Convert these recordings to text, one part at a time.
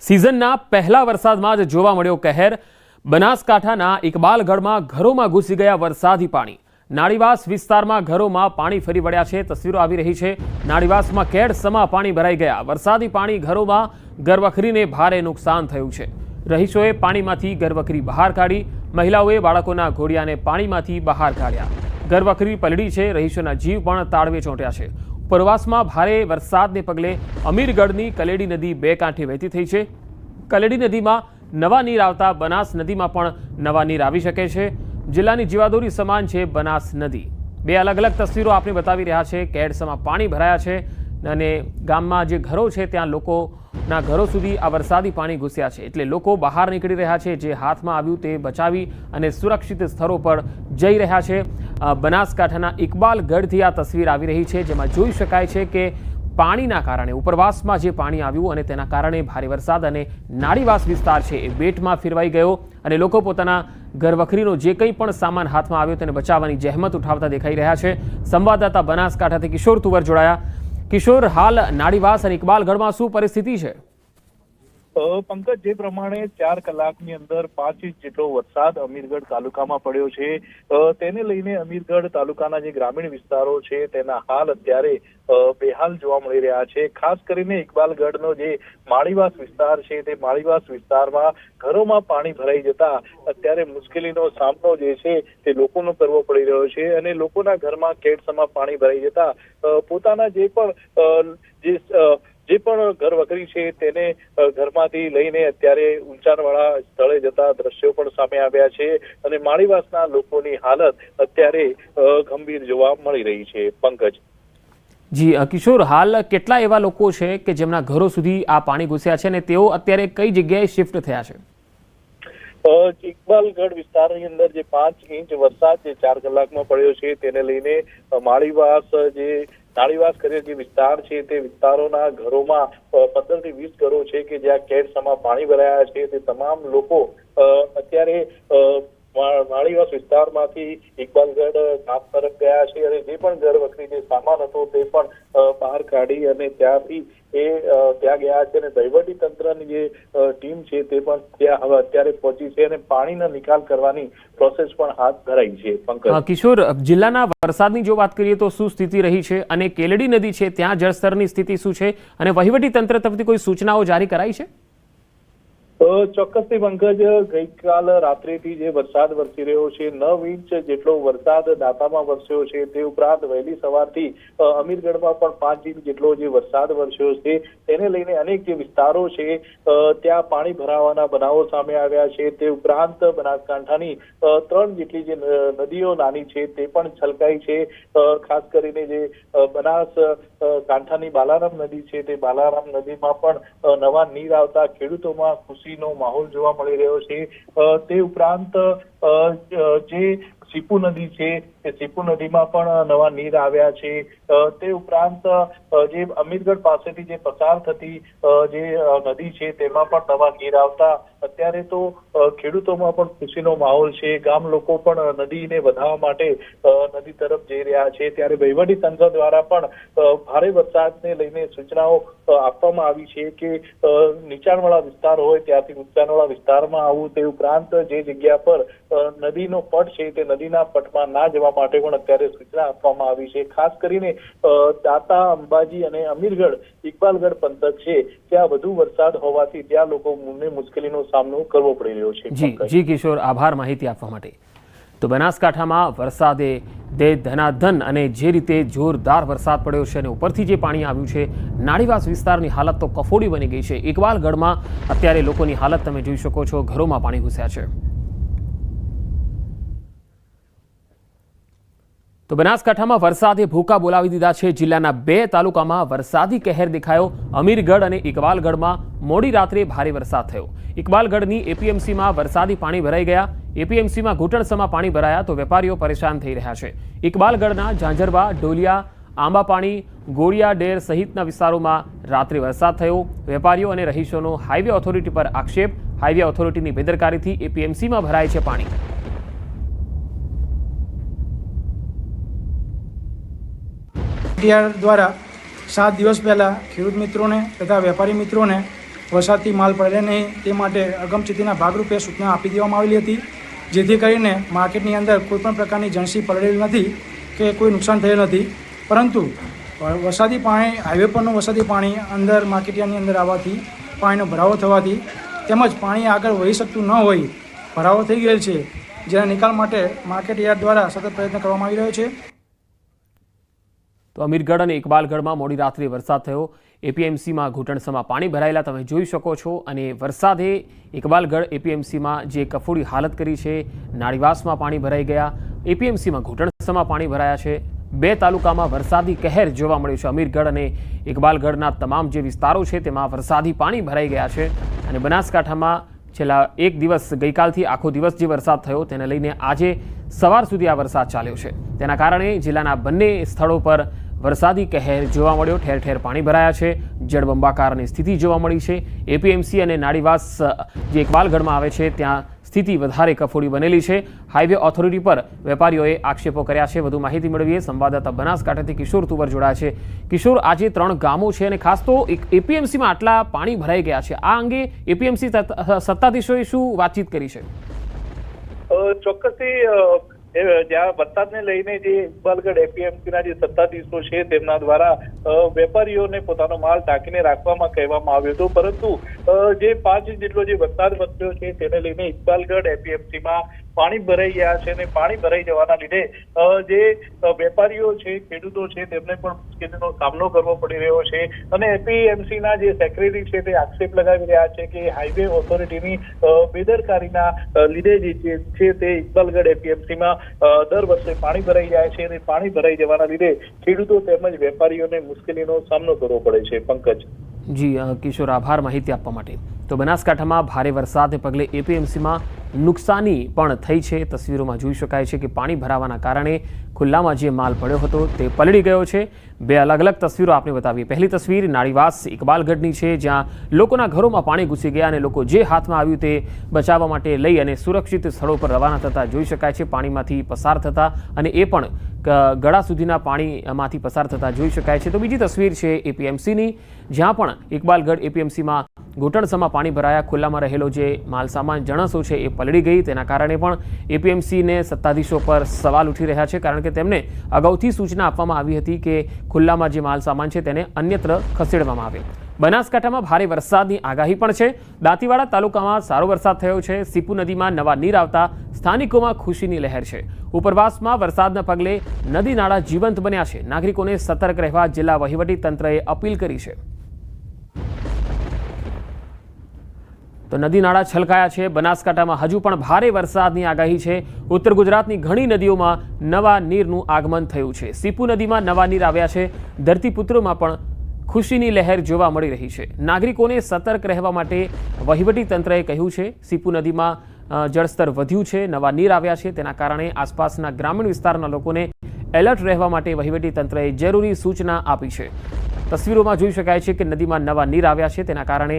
સિઝનના પહેલા વરસાદમાં જ જોવા મળ્યો કહેર. બનાસકાંઠાના ઇકબાલગઢમાં ઘરોમાં ઘૂસી ગયા વરસાદી પાણી. નાળીવાસ વિસ્તારમાં ઘરોમાં પાણી ફરી વળ્યા છે. તસવીરો આવી રહી છે. નાળીવાસમાં કેડસમા પાણી ભરાઈ ગયા. વરસાદી પાણી ઘરોમાં ઘરવખરીને ભારે નુકસાન થયું છે. રહીશોએ પાણીમાંથી ઘરવખરી બહાર કાઢી. મહિલાઓએ બાળકોના ઘોડિયાને પાણીમાંથી બહાર કાઢ્યા. ઘરવખરી પલળી છે. રહીશોના જીવ પણ તાળવે ચોંટ્યા છે. ઉપરવાસમાં ભારે વરસાદને પગલે અમીરગઢની કલેડી નદી બે કાંઠે વહેતી થઈ છે. કલેડી નદીમાં નવા નીર આવતા બનાસ નદીમાં પણ નવા નીર આવી શકે છે. જિલ્લાની જીવાદોરી સમાન છે બનાસ નદી. બે અલગ અલગ તસવીરો આપણે બતાવી રહ્યા છે. કેડસમાં પાણી ભરાયા છે અને ગામમાં જે ઘરો છે ત્યાં લોકોના ઘરો સુધી આ વરસાદી પાણી ઘૂસ્યા છે. એટલે લોકો બહાર નીકળી રહ્યા છે. જે હાથમાં આવ્યું તે બચાવી અને સુરક્ષિત સ્થળો પર જઈ રહ્યા છે. બનાસકાંઠાના ઇકબાલગઢથી આ તસવીર આવી રહી છે, જેમાં જોઈ શકાય છે કે પાણીના કારણે ઉપરવાસમાં જે પાણી આવ્યું અને તેના કારણે ભારે વરસાદ અને નાળીવાસ વિસ્તાર છે એ બેટમાં ફેરવાઈ ગયો અને લોકો પોતાના ઘરવખરીનો જે કંઈ પણ સામાન હાથમાં આવ્યો તેને બચાવવાની જહેમત ઉઠાવતા દેખાઈ રહ્યા છે. સંવાદદાતા બનાસકાંઠાથી કિશોર તુવર જોડાયા. કિશોર, હાલ નાળીવાસ અને ઇકબાલગઢમાં શું પરિસ્થિતિ છે? પંકજ, જે પ્રમાણે 4 કલાકની અંદર 5 ઇંચ જેટલો વરસાદ અમીરગઢ તાલુકામાં પડ્યો છે, તેને લઈને અમીરગઢ તાલુકાના જે ગ્રામીણ વિસ્તારો છે તેના હાલ અત્યારે બેહાલ જોવા મળી રહ્યા છે. ખાસ કરીને ઇકબાલગઢનો જે માળીવાસ વિસ્તાર છે તે માળીવાસ વિસ્તારમાં ઘરોમાં પાણી ભરાઈ જતા અત્યારે મુશ્કેલીનો સામનો જે છે તે લોકોનો કરવો પડી રહ્યો છે અને લોકોના ઘરમાં કેડસમાં પાણી ભરાઈ જતા પોતાના જે પણ ઘર વખરી છે તેને ઘરમાંથી લઈને અત્યારે ઊંચાણવાળા સ્થળે જતા દ્રશ્યો પણ સામે આવ્યા છે અને માળીવાસના લોકોની હાલત અત્યારે ગંભીર જોવા મળી રહી છે. પંકજ. જી કિશોર, હાલ કેટલા એવા લોકો છે કે જેમના ઘરો સુધી આ પાણી ઘૂસ્યા છે અને તેઓ અત્યારે કઈ જગ્યાએ શિફ્ટ થયા છે? ઇકબાલગઢ વિસ્તારની અંદર જે 5 ઇંચ વરસાદ જે 4 કલાકમાં પડ્યો છે તેને લઈને માળીવાસ જે નાળીવાસ કરીને જે વિસ્તાર છે તે વિસ્તારોના ઘરોમાં 15 થી 20 ઘરો છે કે જ્યાં કેડસમાં પાણી ભરાયા છે. તે તમામ લોકો અત્યારે માળીવાસ વિસ્તારમાંથી ઇકબાલગઢ ગામ તરફ ગયા છે અને જે પણ ઘર વખરી જે સામાન હતો તે પણ બહાર કાઢી અને ત્યાંથી ત્યાં ગયા છે અને વહીવટી તંત્રની જે ટીમ છે તે પણ ત્યાં હવે અત્યારે પહોંચી છે અને પાણીનો નિકાલ કરવાની પ્રોસેસ પણ હાથ ધરાઈ છે. પંકજ. કિશોર, જિલ્લાના વરસાદની જો વાત કરીએ તો શું સ્થિતિ રહી છે અને કેલડી નદી છે ત્યાં જળસ્તરની સ્થિતિ શું છે અને વહીવટી તંત્ર તરફથી કોઈ સૂચનાઓ જારી કરાઈ છે? ચોક્કસથી પંકજ, ગઈકાલ રાત્રેથી જે વરસાદ વરસી રહ્યો છે, 9 ઇંચ જેટલો વરસાદ દાંતામાં વરસ્યો છે. તે ઉપરાંત વહેલી સવારથી અમીરગઢમાં પણ 5 ઇંચ જેટલો જે વરસાદ વરસ્યો છે તેને લઈને અનેક જે વિસ્તારો છે ત્યાં પાણી ભરાવાના બનાવો સામે આવ્યા છે. તે ઉપરાંત બનાસકાંઠાની 3 જેટલી જે નદીઓ નાની છે તે પણ છલકાઈ છે. ખાસ કરીને જે બનાસ કાંઠાની બાલારામ નદી છે તે બાલારામ નદીમાં પણ નવા નીર આવતા ખેડૂતોમાં ખુશીનો માહોલ જોવા મળી રહ્યો છે. તે ઉપરાંત જે સીપુ નદી છે તે સીપુ નદીમાં પણ નવા નીર આવ્યા છે. તે ઉપરાંત જે અમીરગઢ પાસેથી જે પસાર થતી જે નદી છે તેમાં પણ નવા નીર આવતા અત્યારે તો ખેડૂતોમાં પણ ખુશીનો માહોલ છે. ગામ લોકો પણ નદીને વધાવવા માટે નદી તરફ જઈ રહ્યા છે. ત્યારે વહીવટી તંત્ર દ્વારા પણ ભારે વરસાદને લઈને સૂચનાઓ આપવામાં આવી છે કે નીચાણવાળા વિસ્તાર હોય ત્યાંથી ઊંચાણવાળા વિસ્તારમાં આવવું. તે ઉપરાંત જે જગ્યા પર નદીનો પટ છે તે નદીના પટમાં ના જવા માટે પણ અત્યારે સૂચના આપવામાં આવી છે. ખાસ કરીને દાંતા, અંબાજી અને અમીરગઢ ઇકબાલગઢ પંથક છે ત્યાં વધુ વરસાદ હોવાથી ત્યાં લોકોને મુશ્કેલીનો સામનો કરવો પડી રહ્યો છે. જી કિશોર, આભાર માહિતી આપવા માટે. તો બનાસકાંઠામાં વરસાદે ધનાધન અને જે રીતે જોરદાર વરસાદ પડ્યો છે અને ઉપરથી જે પાણી આવ્યું છે, નાળીવાસ વિસ્તારની હાલત તો કફોડી બની ગઈ છે. ઇકબાલગઢમાં અત્યારે લોકોની હાલત તમે જોઈ શકો છો. ઘરોમાં પાણી ઘૂસ્યા છે. તો બનાસકાંઠામાં વરસાદે ભૂકા બોલાવી દીધા છે. જિલ્લાના 2 તાલુકામાં વરસાદી કહેર દેખાયો. અમીરગઢ અને ઇકબાલગઢમાં મોડી રાત્રે ભારે વરસાદ થયો. ઇકબાલગઢની એપીએમસીમાં વરસાદી પાણી ભરાઈ ગયા. એપીએમસીમાં ઘૂંટણસમાં પાણી ભરાયા તો વેપારીઓ પરેશાન થઈ રહ્યા છે. ઇકબાલગઢના ઝાંઝરવા, ઢોલિયા, આંબાપાણી, ગોળિયા ડેર સહિતના વિસ્તારોમાં રાત્રે વરસાદ થયો. વેપારીઓ અને રહીશોનો હાઈવે ઓથોરિટી પર આક્ષેપ. હાઈવે ઓથોરિટીની બેદરકારીથી એપીએમસીમાં ભરાય છે પાણી. દ્વારા 7 દિવસ પહેલાં ખેડૂત મિત્રોને તથા વેપારી મિત્રોને વરસાદથી માલ પડે નહીં તે માટે અગમચેતીના ભાગરૂપે સૂચના આપી દેવામાં આવેલી હતી, જેથી કરીને માર્કેટની અંદર કોઈપણ પ્રકારની જણસી પડેલી નથી કે કોઈ નુકસાન થયેલ નથી. પરંતુ વરસાદી પાણી, હાઈવે પરનું વરસાદી પાણી અંદર માર્કેટયાર્ડની અંદર આવવાથી, પાણીનો ભરાવો થવાથી તેમજ પાણી આગળ વહી શકતું ન હોય, ભરાવો થઈ ગયેલ છે, જેના નિકાલ માટે માર્કેટયાર્ડ દ્વારા સતત પ્રયત્ન કરવામાં આવી રહ્યો છે. તો અમીરગઢ અને ઇકબાલગઢમાં મોડી રાત્રે વરસાદ થયો. એપીએમસીમાં ઘૂંટણસમાં પાણી ભરાયેલા તમે જોઈ શકો છો. અને વરસાદે ઇકબાલગઢ એપીએમસીમાં જે કફોડી હાલત કરી છે, નાળીવાસમાં પાણી ભરાઈ ગયા, એપીએમસીમાં ઘૂંટણસમાં પાણી ભરાયા છે. 2 તાલુકામાં વરસાદી કહેર જોવા મળ્યું છે. અમીરગઢ અને ઇકબાલગઢના તમામ જે વિસ્તારો છે તેમાં વરસાદી પાણી ભરાઈ ગયા છે. અને બનાસકાંઠામાં છેલ્લા એક દિવસ, ગઈકાલથી આખો દિવસ જે વરસાદ થયો તેને લઈને આજે સવાર સુધી આ વરસાદ ચાલ્યો છે. તેના કારણે જિલ્લાના બંને સ્થળો પર વરસાદી કહેર જોવા મળ્યો. ઠેર ઠેર પાણી ભરાયા છે, જળબંબાકારની સ્થિતિ જોવા મળી છે. એપીએમસી અને નાળીવાસ જે ઇકબાલગઢમાં આવે છે ત્યાં સ્થિતિ વધારે કફોડી બનેલી છે. હાઈવે ઓથોરિટી પર વેપારીઓએ આક્ષેપો કર્યા છે. વધુ માહિતી મેળવીએ સંવાદદાતા બનાસકાંઠાથી કિશોર તુવર જોડાયા છે. કિશોર, આજે 3 ગામો છે અને ખાસ તો એપીએમસીમાં આટલા પાણી ભરાઈ ગયા છે, આ અંગે એપીએમસી સત્તાધીશોએ શું વાતચીત કરી છે? ચોક્કસથી જ્યાં વરસાદને લઈને જે ઇકબાલગઢ એપીએમસીના જે સત્તાધીશો છે તેમના દ્વારા વેપારીઓને પોતાનો માલ ઢાંકીને રાખવામાં કહેવામાં આવ્યું હતું, પરંતુ જે 5 ઇંચ જેટલો જે વરસાદ વરસ્યો છે તેને લઈને ઇકબાલગઢ એપીએમસીમાં પાણી ભરાઈ ગયા છે. અને પાણી ભરાઈ જવાના લીધે જે વેપારીઓ છે, ખેડૂતો છે, તેમને પણ મુશ્કેલીનો સામનો કરવો પડી રહ્યો છે. અને એપીએમસીના જે સેક્રેટરી છે તે આક્ષેપ લગાવી રહ્યા છે કે હાઈવે ઓથોરિટીની બેદરકારીના લીધે જે છે તે ઇકબાલગઢ એપીએમસીમાં દર વર્ષે પાણી ભરાઈ જાય છે. અને પાણી ભરાઈ જવાના લીધે ખેડૂતો તેમજ વેપારીઓને મુશ્કેલીનો સામનો કરવો પડે છે. પંકજ. જી કિશોર, આભાર માહિતી આપવા માટે. તો બનાસકાંઠામાં ભારે વરસાદને પગલે એપીએમસીમાં નુકસાની પણ થઈ છે. તસવીરોમાં જોઈ શકાય છે કે પાણી ભરાવાના કારણે ખુલ્લામાં જે માલ પડ્યો હતો તે પલળી ગયો છે. 2 અલગ અલગ તસવીરો આપને બતાવીએ. પહેલી તસવીર નાળીવાસ ઇકબાલગઢની છે, જ્યાં લોકોના ઘરોમાં પાણી ઘૂસી ગયા અને લોકો જે હાથમાં આવ્યું તે બચાવવા માટે લઈ અને સુરક્ષિત સ્થળો પર રવાના થતા જોઈ શકાય છે. પાણીમાંથી પસાર થતા, અને એ પણ ગળા સુધીના પાણીમાંથી પસાર થતા જોઈ શકાય છે. તો બીજી તસવીર છે એપીએમસીની, જ્યાં પણ ઇકબાલગઢ એપીએમસીમાં ઘૂંટણસમાં પાણી ભરાયા. ખુલ્લામાં રહેલો જે માલસામાન, જણસો છે એ પલળી ગઈ. તેના કારણે પણ એપીએમસીને સત્તાધીશો પર સવાલ ઉઠી રહ્યા છે, કારણ કે તેમને અગાઉથી સૂચના આપવામાં આવી હતી કે ખુલ્લામાં જે માલસામાન છે તેને અન્યત્ર ખસેડવામાં આવે. બનાસકાંઠામાં ભારે વરસાદની આગાહી પણ છે. દાંતીવાડા તાલુકામાં સારો વરસાદ થયો છે. સીપુ નદીમાં નવા નીર આવતા સ્થાનિકોમાં ખુશીની લહેર છે. ઉપરવાસમાં વરસાદના પગલે નદી નાળા જીવંત બન્યા છે. નાગરિકોને સતર્ક રહેવા જિલ્લા વહીવટી તંત્રએ અપીલ કરી છે. તો નદી નાળા છલકાયા છે. બનાસકાંઠામાં હજુ પણ ભારે વરસાદની આગાહી છે. ઉત્તર ગુજરાતની ઘણી નદીઓમાં નવા નીરનું આગમન થયું છે. સીપુ નદીમાં નવા નીર આવ્યા છે. ધરતીપુત્રોમાં પણ ખુશીની લહેર જોવા મળી રહી છે. નાગરિકોને સતર્ક રહેવા માટે વહીવટી તંત્રએ કહ્યું છે. સીપુ નદીમાં જળસ્તર વધ્યું છે, નવા નીર આવ્યા છે. તેના કારણે આસપાસના ગ્રામીણ વિસ્તારના લોકોને એલર્ટ રહેવા માટે વહીવટી તંત્રએ જરૂરી સૂચના આપી છે. તસવીરોમાં જોઈ શકાય છે કે નદીમાં નવા નીર આવ્યા છે. તેના કારણે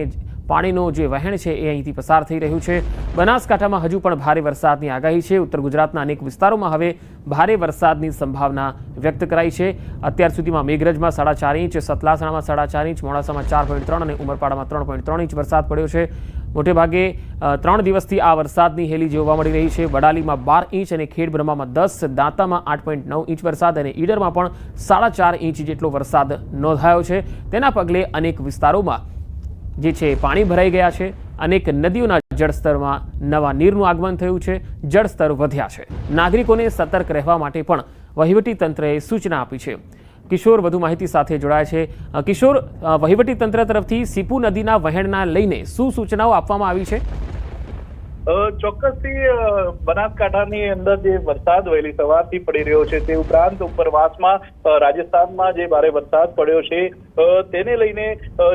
પાણીનો જે વહેણ છે એ અહીંથી પસાર થઈ રહ્યું છે. બનાસકાંઠામાં હજુ પણ ભારે વરસાદની આગાહી છે. ઉત્તર ગુજરાતના અનેક વિસ્તારોમાં હવે ભારે વરસાદની સંભાવના વ્યક્ત કરાઈ છે. અત્યાર સુધીમાં મેઘરજમાં 4.5 ઇંચ, સતલાસણામાં 4.5 ઇંચ, મોડાસામાં 4.3 અને ઉમરપાડામાં 3.3 ઇંચ વરસાદ પડ્યો છે. મોટેભાગે 3 દિવસથી આ વરસાદની હેલી જોવા મળી રહી છે. વડાલીમાં 12 ઇંચ અને ખેડબ્રહ્મામાં 10, દાંતામાં 8.9 ઇંચ વરસાદ અને ઈડરમાં પણ 4.5 ઇંચ જેટલો વરસાદ નોંધાયો છે. તેના પગલે અનેક વિસ્તારોમાં જે છે પાણી ભરાઈ ગયા છે. અનેક નદીઓના જળસ્તરમાં નવા નીરનું આગમન થયું છે. જળસ્તર વધ્યા છે. નાગરિકોને સતર્ક રહેવા માટે પણ વહીવટી તંત્રએ સૂચના આપી છે. કિશોર વધુ માહિતી સાથે જોડાયા છે. કિશોર, વહીવટી તંત્ર તરફથી સીપુ નદીના વહેણના લઈને શું સૂચનાઓ આપવામાં આવી છે? ચોક્કસથી બનાસકાંઠાની અંદર જે વરસાદ વહેલી સવારથી પડી રહ્યો છે, તે ઉપરાંત ઉપરવાસમાં રાજસ્થાનમાં જે ભારે વરસાદ પડ્યો છે તેને લઈને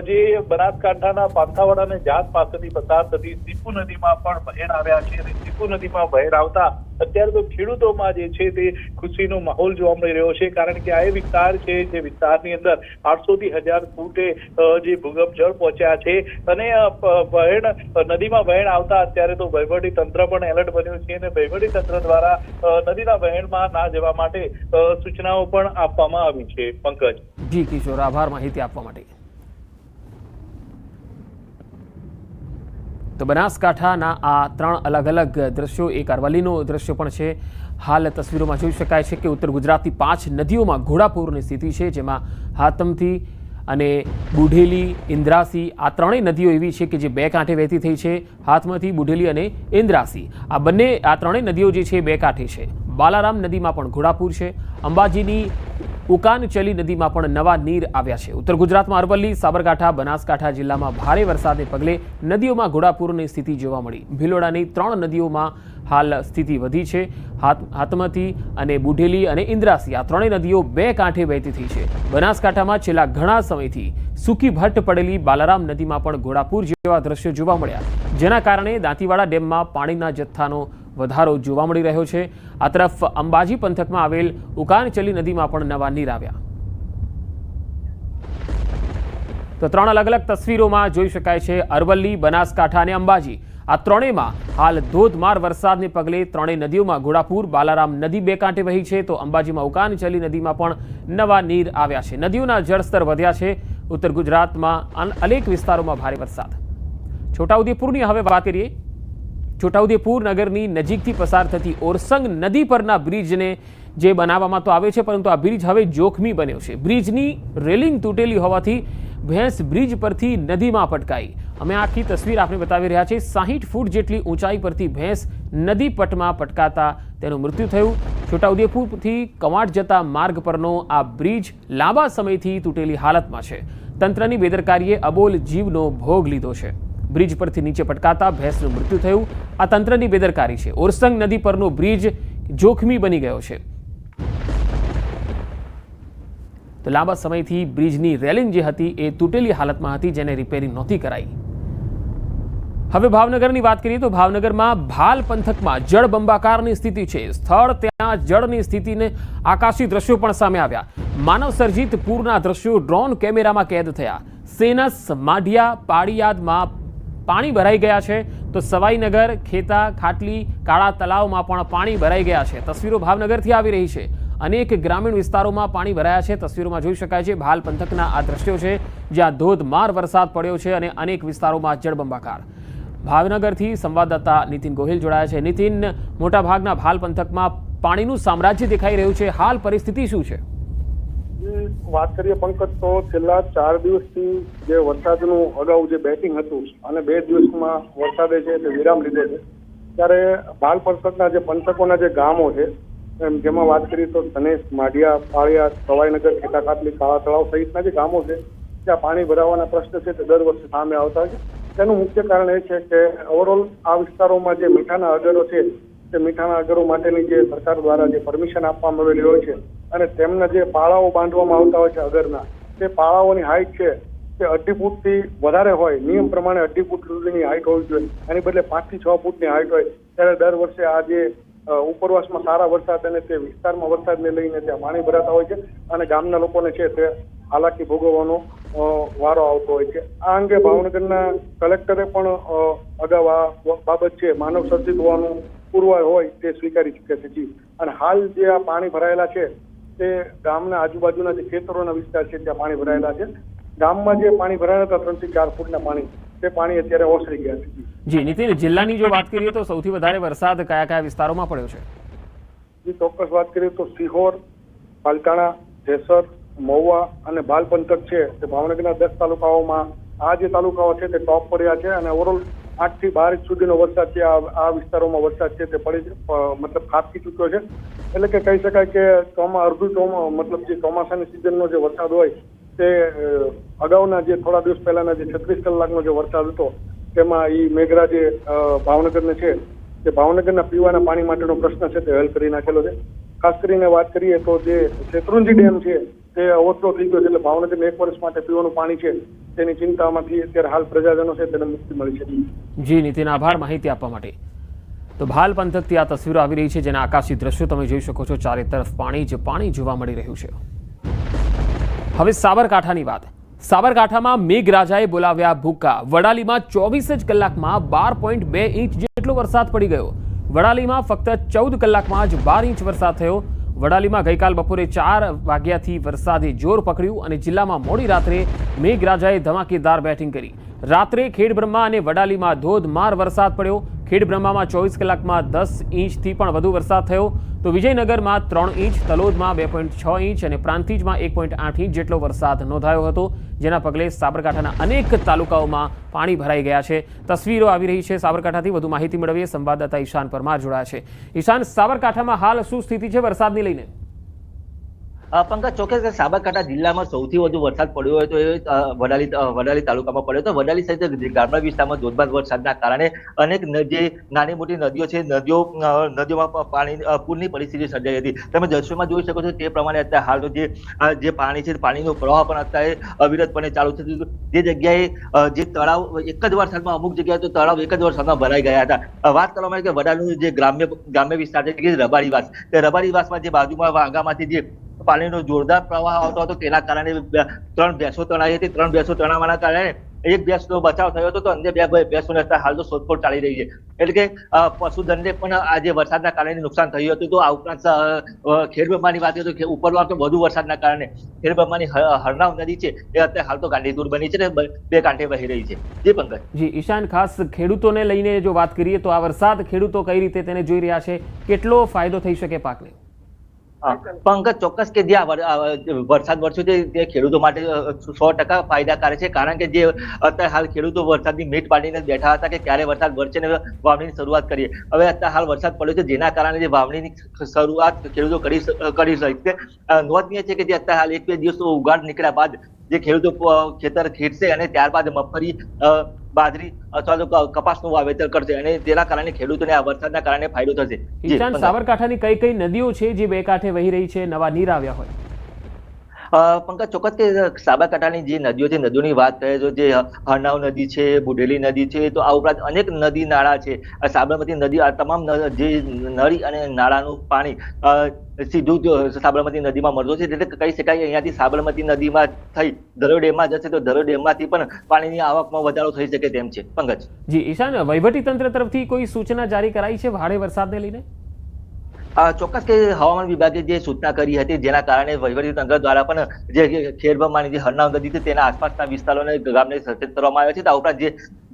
જે બનાસકાંઠાના પાંથાવાડા અને જાત પાસેથી પસાર થતી સીપુ નદીમાં પણ વહેણ આવ્યા છે. અને સીપુ નદીમાં વહેણ આવતા અત્યારે તો ખેડૂતોમાં જે છે તે ખુશીનો માહોલ જોવા મળી રહ્યો છે, કારણ કે આ એ વિસ્તાર છે જે વિસ્તારની અંદર 800 થી 1000 ફૂટે જે ભૂગર્ભ જળ પહોંચ્યા છે. અને નદીમાં વહેણ આવતા અત્યારે તો વહીવટી તંત્ર પણ એલર્ટ બન્યું છે. અને વહીવટી તંત્ર દ્વારા નદીના વહેણમાં ના જવા માટે સૂચનાઓ પણ આપવામાં આવી છે. પંકજ. જી કિશોર, આભાર માહિતી આપવા માટે. તો બનાસકાંઠાના આ 3 અલગ અલગ દ્રશ્યો, એક અરવલ્લીનો દ્રશ્ય પણ છે. હાલ તસવીરોમાં જોઈ શકાય છે કે ઉત્તર ગુજરાતની 5 નદીઓમાં ઘોડાપૂરની સ્થિતિ છે, જેમાં હાથમથી અને બુઢેલી, ઇન્દ્રાસી આ 3 નદીઓ એવી છે કે જે 2 કાંઠે વહેતી થઈ છે. હાથમથી, બુઢેલી અને ઇન્દ્રાસી આ 3 નદીઓ જે છે 2 કાંઠે છે. બાલારામ નદીમાં પણ ઘોડાપૂર છે. અંબાજીની ઉકાનચલી નદીમાં પણ નવા નીર આવ્યા છે. ઉત્તર ગુજરાતમાં અરવલ્લી, સાબરકાંઠા, બનાસકાંઠા જિલ્લામાં ભારે વરસાદને પગલે નદીઓમાં ઘોડાપૂરની સ્થિતિ જોવા મળી. ભિલોડાની 3 નદીઓમાં હાલ સ્થિતિ વધી છે. હાથમતી અને બુઢેલી અને ઇન્દ્રાસી આ 3 નદીઓ 2 કાંઠે વહેતી થઈ છે. બનાસકાંઠામાં છેલ્લા ઘણા સમયથી સૂકી ભટ્ટ પડેલી બાલારામ નદીમાં પણ ઘોડાપૂર જેવા દ્રશ્યો જોવા મળ્યા, જેના કારણે દાંતીવાડા ડેમમાં પાણીના જથ્થાનો વધારો જોવા મળી રહ્યો છે. આ તરફ અંબાજી પંથકમાં આવેલ ઉકાનચલી નદીમાં પણ નવા નીર આવ્યા. તો 3 અલગ અલગ તસવીરોમાં જોઈ શકાય છે અરવલ્લી, બનાસકાંઠા અને અંબાજી આ 3માં હાલ ધોધમાર વરસાદને પગલે 3 નદીઓમાં ઘોડાપૂર. બાલારામ નદી 2 કાંઠે વહી છે, તો અંબાજીમાં ઉકાનચલી નદીમાં પણ નવા નીર આવ્યા છે. નદીઓના જળસ્તર વધ્યા છે. ઉત્તર ગુજરાતમાં અનેક વિસ્તારોમાં ભારે વરસાદ. છોટાઉદેપુરની હવે વાત કરીએ. છોટાઉદેપુર નગરની નજીકથી પસાર થતી ઓરસંગ નદી પરના બ્રિજને જે બનાવવામાં તો આવે છે, પરંતુ આ બ્રિજ હવે જોખમી બન્યો છે. બ્રિજની રેલિંગ તૂટેલી હોવાથી ભેંસ બ્રિજ પરથી નદીમાં પટકાઈ. અમે આખી તસવીર આપને બતાવી રહ્યા છીએ. 60 ફૂટ જેટલી ઊંચાઈ પરથી ભેંસ નદી પટમાં પટકાતા તેનું મૃત્યુ થયું. છોટાઉદેપુરથી કવાંટ જતા માર્ગ પરનો આ બ્રિજ લાંબા સમયથી તૂટેલી હાલતમાં છે. તંત્રની બેદરકારીએ અબોલ જીવનો ભોગ લીધો છે. બ્રિજ પરથી નીચે પટકાતા ભેંસનું મૃત્યુ થયું. આ તંત્રની બેદરકારી છે. ઓરસંગ નદી પરનો બ્રિજ જોખમી બની ગયો છે. તો લાંબા સમયથી બ્રિજની રેલિંગ જે હતી એ તૂટેલી હાલતમાં હતી, જેને રિપેરિંગ નહોતી કરાઈ. હવે ભાવનગરની વાત કરીએ તો ભાવનગરમાં ભાલ પંથકમાં જળબંબાકારની સ્થિતિ છે. સ્થળ ત્યાં જળની સ્થિતિને આકાશી દ્રશ્યો પણ સામે આવ્યા. માનવ સર્જિત પૂરના દ્રશ્યો ડ્રોન કેમેરામાં કેદ થયા. સેનસ, માઢિયા, પાળિયાદમાં પાણી ભરાઈ ગયા છે, તો સવાઈનગર, ખેતા, ખાટલી, કાળા તલાવમાં પણ પાણી ભરાઈ ગયા છે. તસવીરો ભાવનગરથી આવી રહી છે. અનેક ગ્રામીણ વિસ્તારોમાં પાણી ભરાયા છે. તસવીરોમાં જોઈ શકાય છે ભાલ પંથકના આ દ્રશ્યો છે, જ્યાં ધોધમાર વરસાદ પડ્યો છે અને અનેક વિસ્તારોમાં જળબંબાકાર. ભાવનગરથી સંવાદદાતા નીતિન ગોહિલ જોડાયા છે. નીતિન, મોટાભાગના ભાલ પંથકમાં પાણીનું સામ્રાજ્ય દેખાઈ રહ્યું છે. હાલ પરિસ્થિતિ શું છે? વાત કરીએ પંકજ, તો છેલ્લા 4 દિવસથી જે વરસાદનું અગાઉ જે બેટિંગ હતું અને 2 દિવસમાં વરસાદે છે તે વિરામ લીધો છે, ત્યારે ભાલ પંથકના જે પંથકોના જે ગામો છે, જેમાં વાત કરીએ તો ધનેશ, માઢિયા, પાળિયાદ, સવાઈનગર, ખેતા, ખાટલી, કાળા તળાવ સહિતના જે ગામો છે ત્યાં પાણી ભરાવાના પ્રશ્ન છે તે દર વર્ષે સામે આવતા હોય છે. તેનું મુખ્ય કારણ એ છે કે ઓવરઓલ આ વિસ્તારોમાં જે મીઠાના અગરો છે તે મીઠાના અગરો માટેની જે સરકાર દ્વારા જે પરમિશન આપવામાં આવેલી હોય છે અને તેમના જે પાળાઓ બાંધવામાં આવતા હોય છે અગરના, તે પાળાઓની હાઈટ છે તે 2.5 ફૂટથી વધારે હોય. નિયમ પ્રમાણે 2.5 ફૂટ સુધીની હાઈટ હોવી જોઈએ, એની બદલે 5 થી 6 ફૂટની હાઈટ હોય. ત્યારે દર વર્ષે આ જે ઉપરવાસમાં સારા વરસાદ અને તે વિસ્તારમાં વરસાદને લઈને ત્યાં પાણી ભરાતા હોય છે અને ગામના લોકોને છે તે હાલાકી ભોગવવાનો વારો આવતો હોય છે. આ અંગે ભાવનગરના કલેક્ટરે પણ અગાઉ આ બાબત છે માનવ સર્જિત હોવાનું પુરવાર હોય તે સ્વીકારી ચૂક્યા છે. અને હાલ જે આ પાણી ભરાયેલા છે તે ગામના આજુબાજુના જે ખેતરોના વિસ્તાર છે ત્યાં પાણી ભરાયેલા છે. ગામમાં જે પાણી ભરાયેલા હતા 3 થી 4 ફૂટના પાણી, તે પાણી અત્યારે ઓસરી ગયા છે. જી નીતિન, જિલ્લાની જો વાત કરીએ તો સૌથી વધારે વરસાદ કયા કયા વિસ્તારોમાં પડ્યો છે? જે ચોક્કસ વાત કરીએ તો સિહોર, પાલતાણા, જેસર, મહુવા અને ભાલ પંથક છે તે ભાવનગરના 10 તાલુકાઓમાં આ જે તાલુકાઓ છે તે ટોપ પડ્યા છે. અને ઓવરઓલ 8 થી 12 ઇંચ સુધીનો વરસાદ છે આ વિસ્તારોમાં વરસાદ છે તે પડી મતલબ ખાબકી ચૂક્યો છે. એટલે કે કહી શકાય કે મતલબ જે ચોમાસાની સિઝનનો જે વરસાદ હોય તે અગાઉના જે થોડા દિવસ પહેલાના જે 36 કલાકનો જે વરસાદ હતો તેમાં મેઘરાજે ભાવનગરને છે તે ભાવનગરના પીવાના પાણી માટેનો પ્રશ્ન છે તે હલ કરી નાખેલો છે. ખાસ કરીને વાત કરીએ તો જે શેત્રુંજી ડેમ છે તે ઓવરફ્લો થઈ ગયો છે, એટલે ભાવનગરને 1 વર્ષ માટે પીવાનું પાણી છે તેની ચિંતામાંથી અત્યારે હાલ પ્રજાજનો છે તેને મુક્તિ મળી છે. જી નીતિન, આભાર માહિતી આપવા માટે. તો ભાલ પંથકથી આ તસવીરો આવી રહી છે, જેના આકાશી દ્રશ્યો તમે જોઈ શકો છો. ચારે તરફ પાણી જ પાણી જોવા મળી રહ્યું છે. હવે સાબરકાંઠાની વાત. સાબરકાંઠામાં મેઘરાજાએ બોલાવ્યા ભૂક્કા. વડાલીમાં 24 જ કલાકમાં 12.2 ઇંચ જેટલો વરસાદ પડી ગયો. વડાલીમાં ફક્ત 14 કલાકમાં જ 12 ઇંચ વરસાદ થયો. વડાલીમાં ગઈકાલ બપોરે 4 વાગ્યાથી વરસાદે જોર પકડ્યું અને જિલ્લામાં મોડી રાત્રે મેઘરાજાએ ધમાકેદાર બેટિંગ કરી. રાત્રે ખેડબ્રહ્મા અને વડાલીમાં ધોધમાર વરસાદ પડ્યો. ખેડબ્રહ્મામાં 24 કલાકમાં 10 ઇંચથી પણ વધુ વરસાદ થયો તો વિજયનગરમાં 3 ઇંચ, તલોદમાં 2.6 ઇંચ અને પ્રાંતિજમાં 1.8 ઇંચ જેટલો વરસાદ નોંધાયો હતો, જેના પગલે સાબરકાંઠાના અનેક તાલુકાઓમાં પાણી ભરાઈ ગયા છે. તસવીરો આવી રહી છે સાબરકાંઠાથી. વધુ માહિતી મેળવીએ. સંવાદદાતા ઈશાન પરમાર જોડાયા છે. ઈશાન, સાબરકાંઠામાં હાલ શું સ્થિતિ છે વરસાદને લઈને? પંકજ, ચોક્કસ સાબરકાંઠા જિલ્લામાં સૌથી વધુ વરસાદ પડ્યો હોય તો એ વડાલી તાલુકામાં પડ્યો હતો. વડાલી સહિત ગ્રામ્ય વિસ્તારમાં ધોધમાર વરસાદના કારણે અનેક જે નાની મોટી નદીઓ છે, નદીઓમાં પાણી પૂરની પરિસ્થિતિ સર્જાઈ હતી. તમે દ્રશ્યોમાં જોઈ શકો છો તે પ્રમાણે અત્યારે હાલ જે પાણી છે, પાણીનો પ્રવાહ પણ અત્યારે અવિરતપણે ચાલુ છે. જે જગ્યાએ જે તળાવ એક જ વરસાદમાં અમુક જગ્યાએ તો તળાવ એક જ વરસાદમાં ભરાઈ ગયા હતા. વાત કરવામાં આવે કે વડાલીનું જે ગ્રામ્ય વિસ્તાર છે કે રબારીવાસ, તે રબારીવાસમાં જે બાજુમાં વાંગામાંથી જે પાણીનો જોરદાર પ્રવાહ આવતો હતો તેના કારણે 3 ભેંસો તણાઈ હતી. 3 ભેંસો તણાવવાના કારણે એક ભેંસનો બચાવ થયો હતો તો અન્ય 2 ભેંસોને હાલ તો શોધખોળ ચાલી રહી છે. એટલે કે પશુધનને પણ આજે વરસાદના કારણે નુકસાન થયું હતું. તો આ ઉપરાંત ખેડબ્રહ્માની વાત કરીએ તો ઉપરવાસ તો વધુ વરસાદના કારણે ખેડબ્રહ્માની હરનાવ નદી છે એ અત્યારે હાલ તો ગાંડીતુર બની છે ને 2 કાંઠે વહી રહી છે. જી પંકજ. જી ઈશાન, ખાસ ખેડૂતોને લઈને જો વાત કરીએ તો આ વરસાદ ખેડૂતો કઈ રીતે તેને જોઈ રહ્યા છે, કેટલો ફાયદો થઈ શકે પાકને? પંકજ, ચોક્કસ કે જે વરસાદ વરસ્યો છે તે ખેડૂતો માટે 100% ફાયદાકારક છે. કારણ કે જે અત્યારે હાલ ખેડૂતો વરસાદની મીટ પાડીને બેઠા હતા કે ક્યારે વરસાદ વરસે ને વાવણીની શરૂઆત કરીએ. હવે અત્યારે હાલ વરસાદ પડ્યો છે જેના કારણે જે વાવણીની શરૂઆત ખેડૂતો કરી શકશે. નોંધનીય છે કે જે અત્યારે હાલ 1-2 દિવસ ઉગાડ નીકળ્યા બાદ જે ખેડૂતો ખેતર ખેડશે અને ત્યારબાદ મગફળી, બાજરી અથવા તો કપાસનું વાવેતર કરશે અને તેના કારણે ખેડૂતોને આ વરસાદના કારણે ફાયદો થશે. ઈશાન, સાબરકાંઠાની કઈ કઈ નદીઓ છે જે 2 કાંઠે વહી રહી છે, નવા નીર આવ્યા હોય? પંકજ, ચોક્કસ કે સાબરકાંઠાની જે નદીઓ છે, નદીઓની વાત કરીએ તો જે હરનાવ નદી છે, બુઢેલી નદી છે, તો આ ઉપરાંત અનેક નદી નાળા છે. સાબરમતી નદી, આ તમામ જે નળી અને નાળાનું પાણી સીધું સાબરમતી નદીમાં મળતું છે. એટલે કહી શકાય અહીંયાથી સાબરમતી નદીમાં થઈ ધરોઈ ડેમમાં જશે તો ધરોઈ ડેમમાંથી પણ પાણીની આવકમાં વધારો થઈ શકે તેમ છે. પંકજ. જી ઈશાન, વહીવટીતંત્ર તરફથી કોઈ સૂચના જારી કરાઈ છે ભારે વરસાદને લઈને? ચોક્કસ કે હવામાન વિભાગે જે સૂચના કરી હતી જેના કારણે વહીવટીતંત્ર દ્વારા પણ જે ખેડબ્રહ્માની જે હરનાવ નદી છે તેના આસપાસના વિસ્તારોને ગામને સચેત કરવામાં આવ્યા છે. આ ઉપરાંત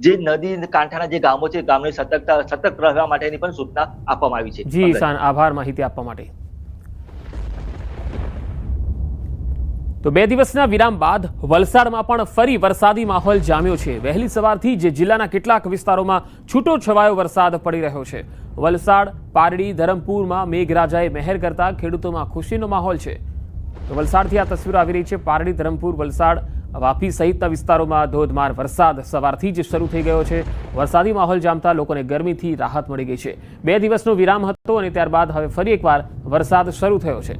જે નદી કાંઠાના જે ગામો છે ગામને સતર્ક રહેવા માટેની પણ સૂચના આપવામાં આવી છે. જી ઈશાન, આભાર માહિતી આપવા માટે. તો 2 દિવસના વિરામ બાદ વલસાડમાં પણ ફરી વરસાદી માહોલ જામ્યો છે. વહેલી સવારથી જે જિલ્લાના કેટલાક વિસ્તારોમાં છૂટો છવાયો વરસાદ પડી રહ્યો છે. વલસાડ, પારડી, ધરમપુરમાં મેઘરાજાએ મહેર કરતા ખેડૂતોમાં ખુશીનો માહોલ છે. તો વલસાડથી આ તસવીરો આવી રહી છે. પારડી, ધરમપુર, વલસાડ, વાપી સહિતના વિસ્તારોમાં ધોધમાર વરસાદ સવારથી જ શરૂ થઈ ગયો છે. વરસાદી માહોલ જામતા લોકોને ગરમીથી રાહત મળી ગઈ છે. 2 દિવસનો વિરામ હતો અને ત્યારબાદ હવે ફરી એકવાર વરસાદ શરૂ થયો છે.